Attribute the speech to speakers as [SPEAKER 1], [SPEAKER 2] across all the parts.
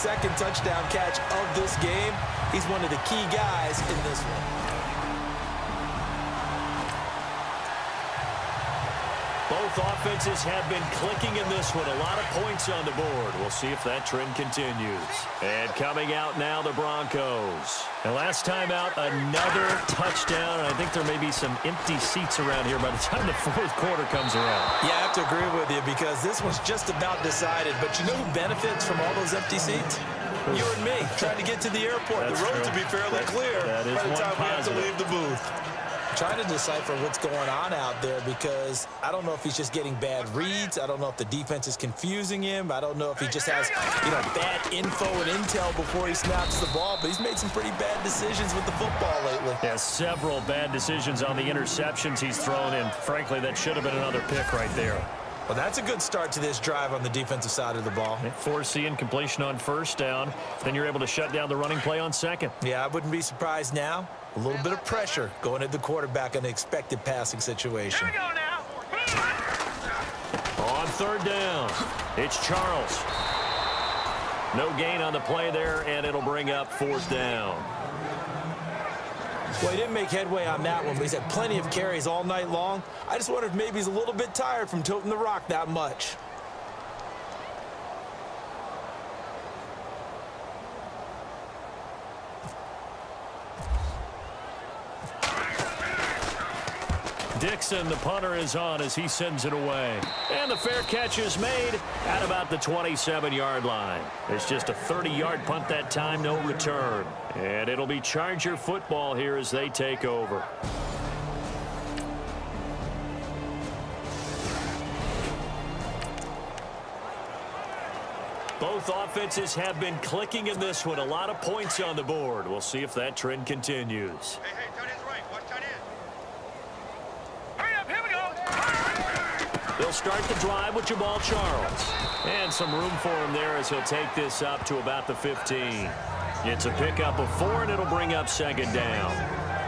[SPEAKER 1] second touchdown catch of this game. He's one of the key guys in this one.
[SPEAKER 2] Both offenses have been clicking in this one. A lot of points on the board. We'll see if that trend continues. And coming out now, the Broncos. And last time out, another touchdown. I think there may be some empty seats around here by the time the fourth quarter comes around.
[SPEAKER 1] Yeah, I have to agree with you because this one's just about decided. But you know who benefits from all those empty seats? You and me, trying to get to the airport.
[SPEAKER 2] That's
[SPEAKER 1] the road
[SPEAKER 2] true.
[SPEAKER 1] to be fairly clear
[SPEAKER 2] that is
[SPEAKER 1] by the time we have to
[SPEAKER 2] positive.
[SPEAKER 1] leave the booth. Trying to decipher what's going on out there because I don't know if he's just getting bad reads. I don't know if the defense is confusing him. I don't know if he just has, bad info and intel before he snaps the ball. But he's made some pretty bad decisions with the football lately.
[SPEAKER 2] Yeah, several bad decisions on the interceptions he's thrown, and frankly, that should have been another pick right there.
[SPEAKER 1] Well, that's a good start to this drive on the defensive side of the ball.
[SPEAKER 2] Forcing incompletion on first down. Then you're able to shut down the running play on second.
[SPEAKER 1] Yeah, I wouldn't be surprised now. A little bit of pressure going at the quarterback in an expected passing situation.
[SPEAKER 3] Here we go now.
[SPEAKER 2] On third down, it's Charles. No gain on the play there, and it'll bring up fourth down.
[SPEAKER 1] Well, he didn't make headway on that one, but he's had plenty of carries all night long. I just wonder if maybe he's a little bit tired from toting the rock that much.
[SPEAKER 2] Dixon, the punter, is on as he sends it away. And the fair catch is made at about the 27-yard line. It's just a 30-yard punt that time, no return. And it'll be Charger football here as they take over. Both offenses have been clicking in this one. A lot of points on the board. We'll see if that trend continues.
[SPEAKER 3] Hey, tight end's right. Watch tight end. Hurry up, here we go.
[SPEAKER 2] They'll start the drive with Jamal Charles. And some room for him there as he'll take this up to about the 15. It's a pickup of 4, and it'll bring up second down.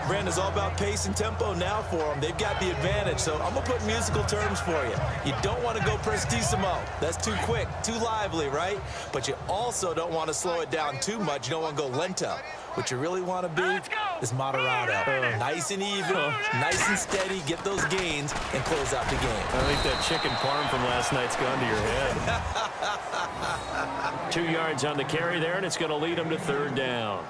[SPEAKER 1] Brandon's all about pace and tempo now for them. They've got the advantage, so I'm going to put musical terms for you. You don't want to go prestissimo. That's too quick, too lively, right? But you also don't want to slow it down too much. You don't want to go lento. What you really want to be is moderato. Nice and even, nice and steady, get those gains, and close out the game.
[SPEAKER 2] I think that chicken parm from last night's gone to your head. 2 yards on the carry there, and it's going to lead them to third down.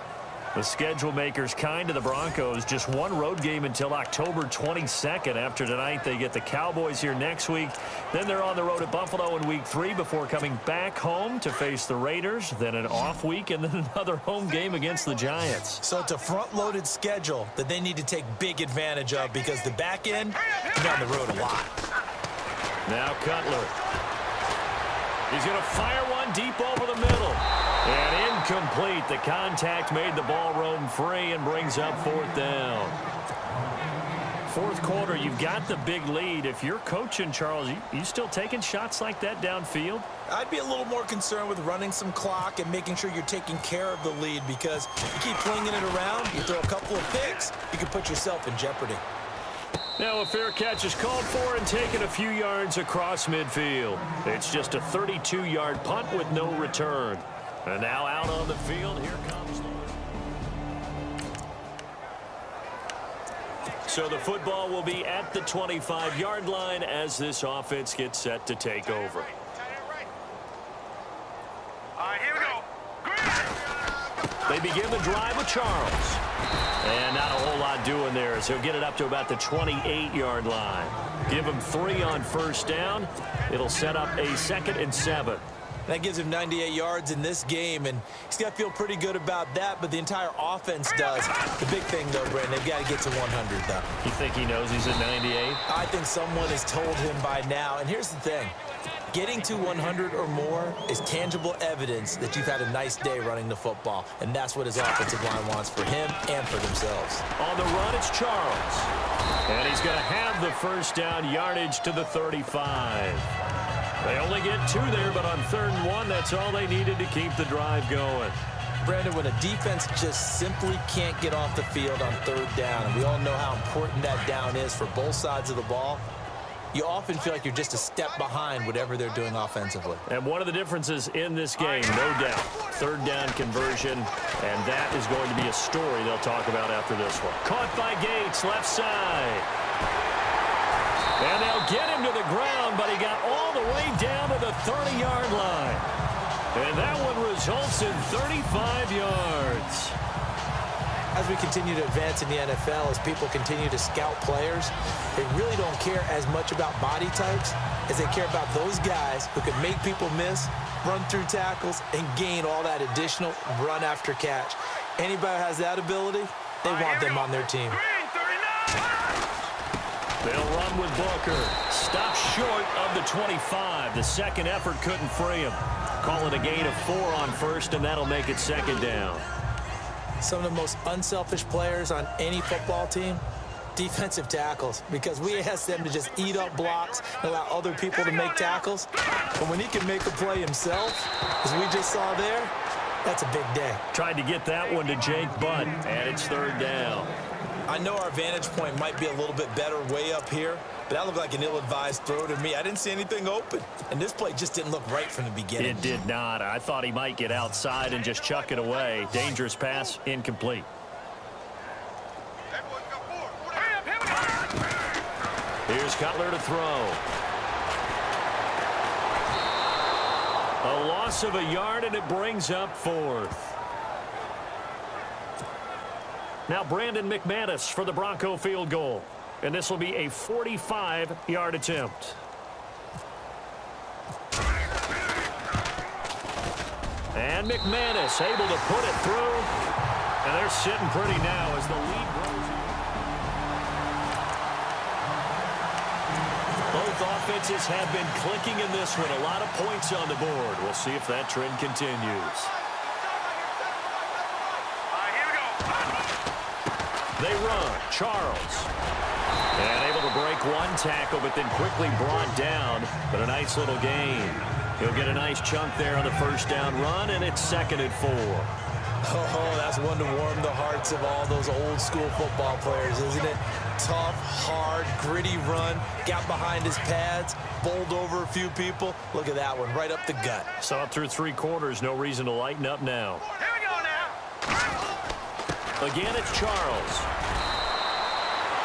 [SPEAKER 2] The schedule makers kind to the Broncos. Just one road game until October 22nd. After tonight, they get the Cowboys here next week. Then they're on the road at Buffalo in week 3 before coming back home to face the Raiders. Then an off week and then another home game against the Giants.
[SPEAKER 1] So it's a front-loaded schedule that they need to take big advantage of because the back end is on the road a lot.
[SPEAKER 2] Now Cutler. He's going to fire one deep over the middle. And incomplete. The contact made the ball roam free and brings up fourth down. Fourth quarter, you've got the big lead. If you're coaching, Charles, you still taking shots like that downfield?
[SPEAKER 1] I'd be a little more concerned with running some clock and making sure you're taking care of the lead because you keep flinging it around, you throw a couple of picks, you can put yourself in jeopardy.
[SPEAKER 2] Now a fair catch is called for and taken a few yards across midfield. It's just a 32-yard punt with no return. And now out on the field, here comes. So the football will be at the 25-yard line as this offense gets set to take over.
[SPEAKER 3] All right, here we go.
[SPEAKER 2] They begin the drive with Charles. And not a whole lot doing there as he'll get it up to about the 28-yard line. Give him 3 on first down. It'll set up a 2nd and 7.
[SPEAKER 1] That gives him 98 yards in this game, and he's got to feel pretty good about that, but the entire offense does. The big thing, though, Brandon, they've got to get to 100, though.
[SPEAKER 2] You think he knows he's at 98?
[SPEAKER 1] I think someone has told him by now, and here's the thing. Getting to 100 or more is tangible evidence that you've had a nice day running the football, and that's what his offensive line wants for him and for themselves.
[SPEAKER 2] On the run, it's Charles. And he's going to have the first down yardage to the 35. They only get 2 there, but on 3rd and 1, that's all they needed to keep the drive going.
[SPEAKER 1] Brandon, when a defense just simply can't get off the field on 3rd down, and we all know how important that down is for both sides of the ball, you often feel like you're just a step behind whatever they're doing offensively.
[SPEAKER 2] And one of the differences in this game, no doubt, third down conversion, and that is going to be a story they'll talk about after this one. Caught by Gates, left side. And they'll get him to the ground, but he got all the way down to the 30-yard line. And that one results in 35 yards.
[SPEAKER 1] As we continue to advance in the NFL, as people continue to scout players, they really don't care as much about body types as they care about those guys who can make people miss, run through tackles, and gain all that additional run after catch. Anybody who has that ability, they want them on their team.
[SPEAKER 2] They'll run with Booker. Stop short of the 25. The second effort couldn't free him. Call it a gain of 4 on first, and that'll make it second down.
[SPEAKER 1] Some of the most unselfish players on any football team, defensive tackles, because we ask them to just eat up blocks and allow other people to make tackles. But when he can make a play himself, as we just saw there, that's a big day.
[SPEAKER 2] Tried to get that one to Jake Butt, and it's third down.
[SPEAKER 1] I know our vantage point might be a little bit better way up here, but that looked like an ill-advised throw to me. I didn't see anything open, and this play just didn't look right from the beginning.
[SPEAKER 2] It did not. I thought he might get outside and just chuck it away. Dangerous pass, incomplete. Here's Cutler to throw. A loss of a yard, and it brings up fourth. Now Brandon McManus for the Bronco field goal. And this will be a 45-yard attempt. And McManus able to put it through. And they're sitting pretty now as the lead grows. Both offenses have been clicking in this one. A lot of points on the board. We'll see if that trend continues. They run. Charles. And able to break one tackle, but then quickly brought down. But a nice little gain. He'll get a nice chunk there on the first down run, and it's 2nd and 4.
[SPEAKER 1] Oh, that's one to warm the hearts of all those old school football players, isn't it? Tough, hard, gritty run. Got behind his pads, bowled over a few people. Look at that one, right up the gut.
[SPEAKER 2] Saw it through 3 quarters. No reason to lighten up now.
[SPEAKER 3] Here we go now.
[SPEAKER 2] Again, it's Charles.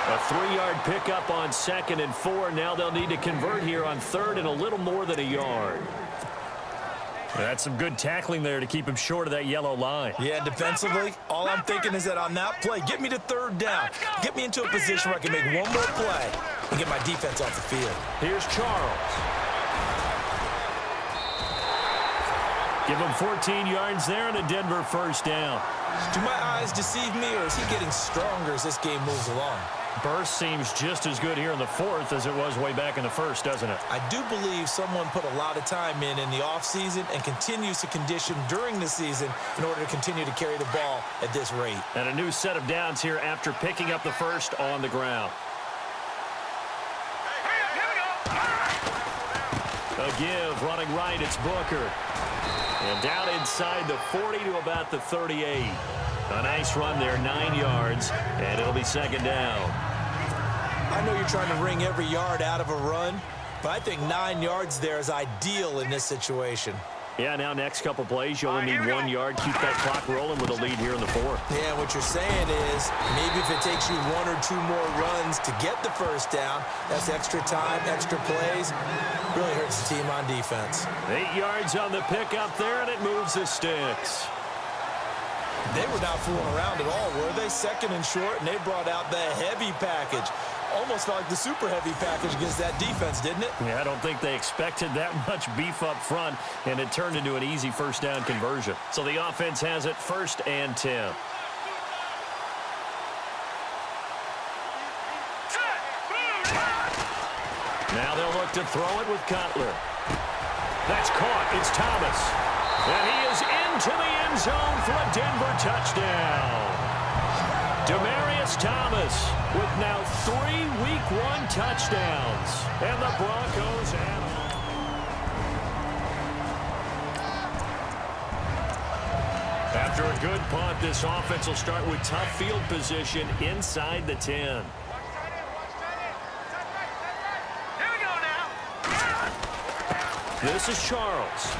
[SPEAKER 2] A 3-yard pickup on 2nd and 4. Now they'll need to convert here on 3rd and a little more than a yard. That's some good tackling there to keep him short of that yellow line.
[SPEAKER 1] Yeah, defensively, all I'm thinking is that on that play, get me to 3rd down. Get me into a position where I can make one more play and get my defense off the field.
[SPEAKER 2] Here's Charles. Give him 14 yards there and a Denver first down.
[SPEAKER 1] Do my eyes deceive me, or is he getting stronger as this game moves along?
[SPEAKER 2] Burst seems just as good here in the 4th as it was way back in the 1st, doesn't it?
[SPEAKER 1] I do believe someone put a lot of time in the offseason and continues to condition during the season in order to continue to carry the ball at this rate.
[SPEAKER 2] And a new set of downs here after picking up the first on the ground. A give, running right, it's Booker. And down inside the 40 to about the 38. A nice run there, 9 yards, and it'll be 2nd down.
[SPEAKER 1] I know you're trying to wring every yard out of a run, but I think 9 yards there is ideal in this situation.
[SPEAKER 2] Yeah, now next couple plays, you only need 1 yard. Keep that clock rolling with a lead here in the 4th.
[SPEAKER 1] Yeah, what you're saying is maybe if it takes you 1 or 2 more runs to get the first down, that's extra time, extra plays. Really hurts the team on defense.
[SPEAKER 2] 8 yards on the pickup there, and it moves the sticks.
[SPEAKER 1] They were not fooling around at all, were they? 2nd and short, and they brought out the heavy package. Almost felt like the super heavy package against that defense, didn't it?
[SPEAKER 2] Yeah, I don't think they expected that much beef up front, and it turned into an easy first down conversion. So the offense has it 1st and 10. Now they'll look to throw it with Cutler. That's caught. It's Thomas. And he is into the end zone for a Denver touchdown. Demaryius Thomas with now 3 Week 1 touchdowns. And the Broncos have... After a good punt, this offense will start with tough field position inside the 10. This is Charles.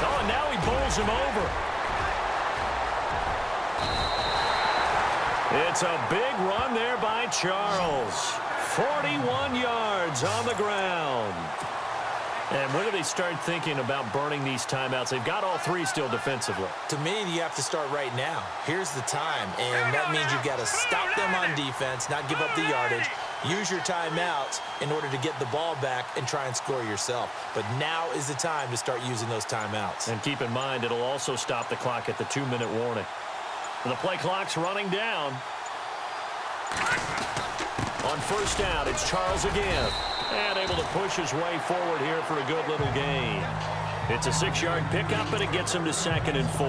[SPEAKER 2] Oh, and now he bowls him over. It's a big run there by Charles. 41 yards on the ground. And when do they start thinking about burning these timeouts? They've got all three still defensively.
[SPEAKER 1] To me, you have to start right now. Here's the time, and that means you've got to stop them on defense, not give up the yardage, use your timeouts in order to get the ball back and try and score yourself. But now is the time to start using those timeouts.
[SPEAKER 2] And keep in mind, it'll also stop the clock at the 2-minute warning. And the play clock's running down. On first down, it's Charles again. And able to push his way forward here for a good little gain. It's a 6-yard pickup, and it gets him to 2nd and 4.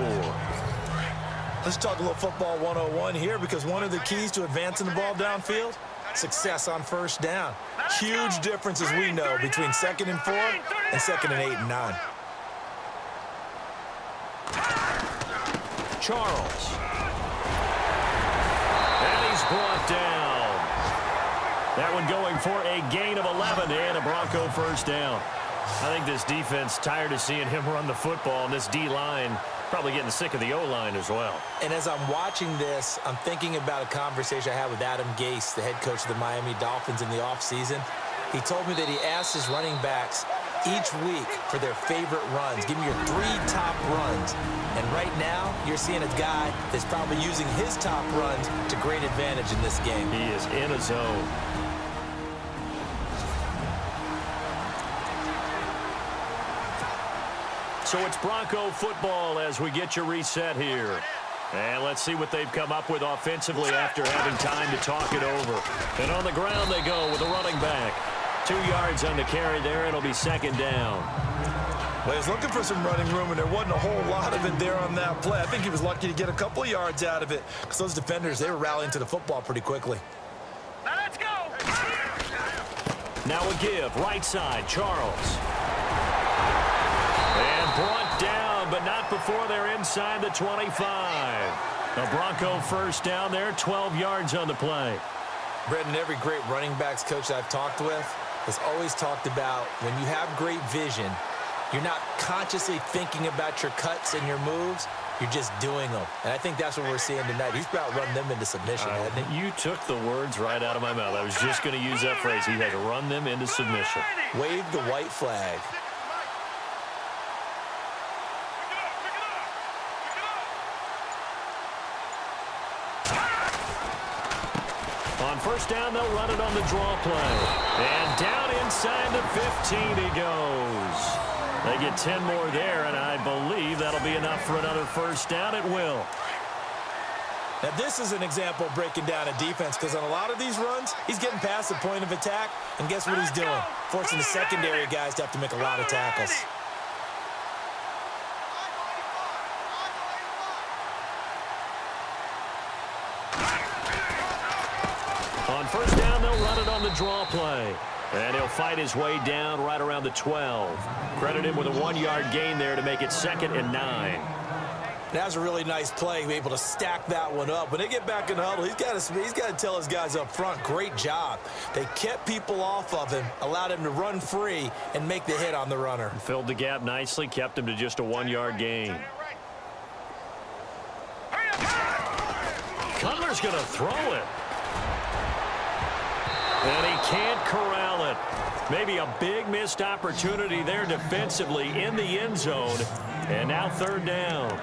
[SPEAKER 1] Let's talk a little football 101 here, because one of the keys to advancing the ball downfield, success on first down. Huge difference, as we know, between 2nd and 4 and 2nd and 8 and 9.
[SPEAKER 2] Charles. And he's brought down. That one going for a gain of 11 and a Bronco first down. I think this defense tired of seeing him run the football, and this D-line probably getting sick of the O-line as well.
[SPEAKER 1] And as I'm watching this, I'm thinking about a conversation I had with Adam Gase, the head coach of the Miami Dolphins, in the offseason. He told me that he asked his running backs each week for their favorite runs. Give me your 3 top runs. And right now, you're seeing a guy that's probably using his top runs to great advantage in this game.
[SPEAKER 2] He is in a zone. So it's Bronco football as we get you reset here. And let's see what they've come up with offensively after having time to talk it over. And on the ground they go with the running back. 2 yards on the carry there. It'll be 2nd down.
[SPEAKER 1] Well, he was looking for some running room, and there wasn't a whole lot of it there on that play. I think he was lucky to get a couple of yards out of it, because those defenders, they were rallying to the football pretty quickly.
[SPEAKER 3] Now let's go.
[SPEAKER 2] Now a give, right side, Charles. And brought down, but not before they're inside the 25. A Bronco first down there, 12 yards on the play.
[SPEAKER 1] Brendan, every great running backs coach I've talked with has always talked about when you have great vision, you're not consciously thinking about your cuts and your moves. You're just doing them. And I think that's what we're seeing tonight. He's about run them into submission, hasn't he?
[SPEAKER 2] You took the words right out of my mouth. I was just going to use that phrase. He has run them into submission.
[SPEAKER 1] Wave the white flag.
[SPEAKER 2] On first down, they'll run it on the draw play. And down inside the 15 he goes. They get 10 more there, and I believe that'll be enough for another first down. It will.
[SPEAKER 1] Now, this is an example of breaking down a defense, because on a lot of these runs, he's getting past the point of attack, and guess what he's doing? Forcing the secondary guys to have to make a lot of tackles.
[SPEAKER 2] On first down, they'll run it on the draw play. And he'll fight his way down right around the 12. Credit him with a 1-yard gain there to make it 2nd and 9.
[SPEAKER 1] That was a really nice play, able to stack that one up. When they get back in the huddle, he's got to tell his guys up front, great job. They kept people off of him, allowed him to run free and make the hit on the runner.
[SPEAKER 2] Filled the gap nicely, kept him to just a 1-yard gain. Cutler's going to throw it. And he can't corral it. Maybe a big missed opportunity there defensively in the end zone. And now 3rd down.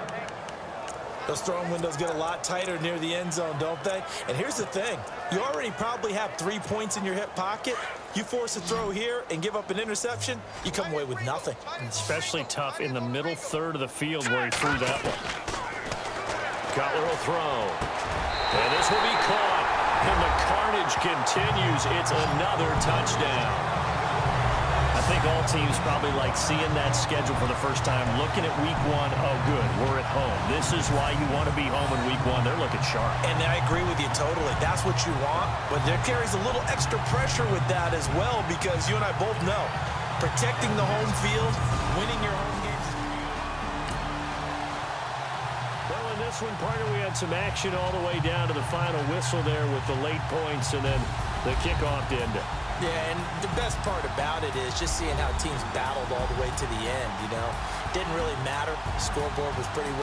[SPEAKER 1] Those throwing windows get a lot tighter near the end zone, don't they? And here's the thing. You already probably have 3 points in your hip pocket. You force a throw here and give up an interception, you come away with nothing.
[SPEAKER 2] Especially tough in the middle third of the field where he threw that one. Cutler will throw. And this will be caught. And the carnage continues. It's another touchdown. I think all teams probably like seeing that schedule for the first time, looking at week 1. Oh, good, we're at home. This is why you want to be home in week 1. They're looking sharp.
[SPEAKER 1] And I agree with you totally. That's what you want. But there carries a little extra pressure with that as well, because you and I both know protecting the home field, winning your home games.
[SPEAKER 2] Well, in this one, partner, we had some action all the way down to the final whistle there with the late points and then the kickoff to end it.
[SPEAKER 1] Yeah, and the best part about it is just seeing how teams battled all the way to the end, you know. Didn't really matter. Scoreboard was pretty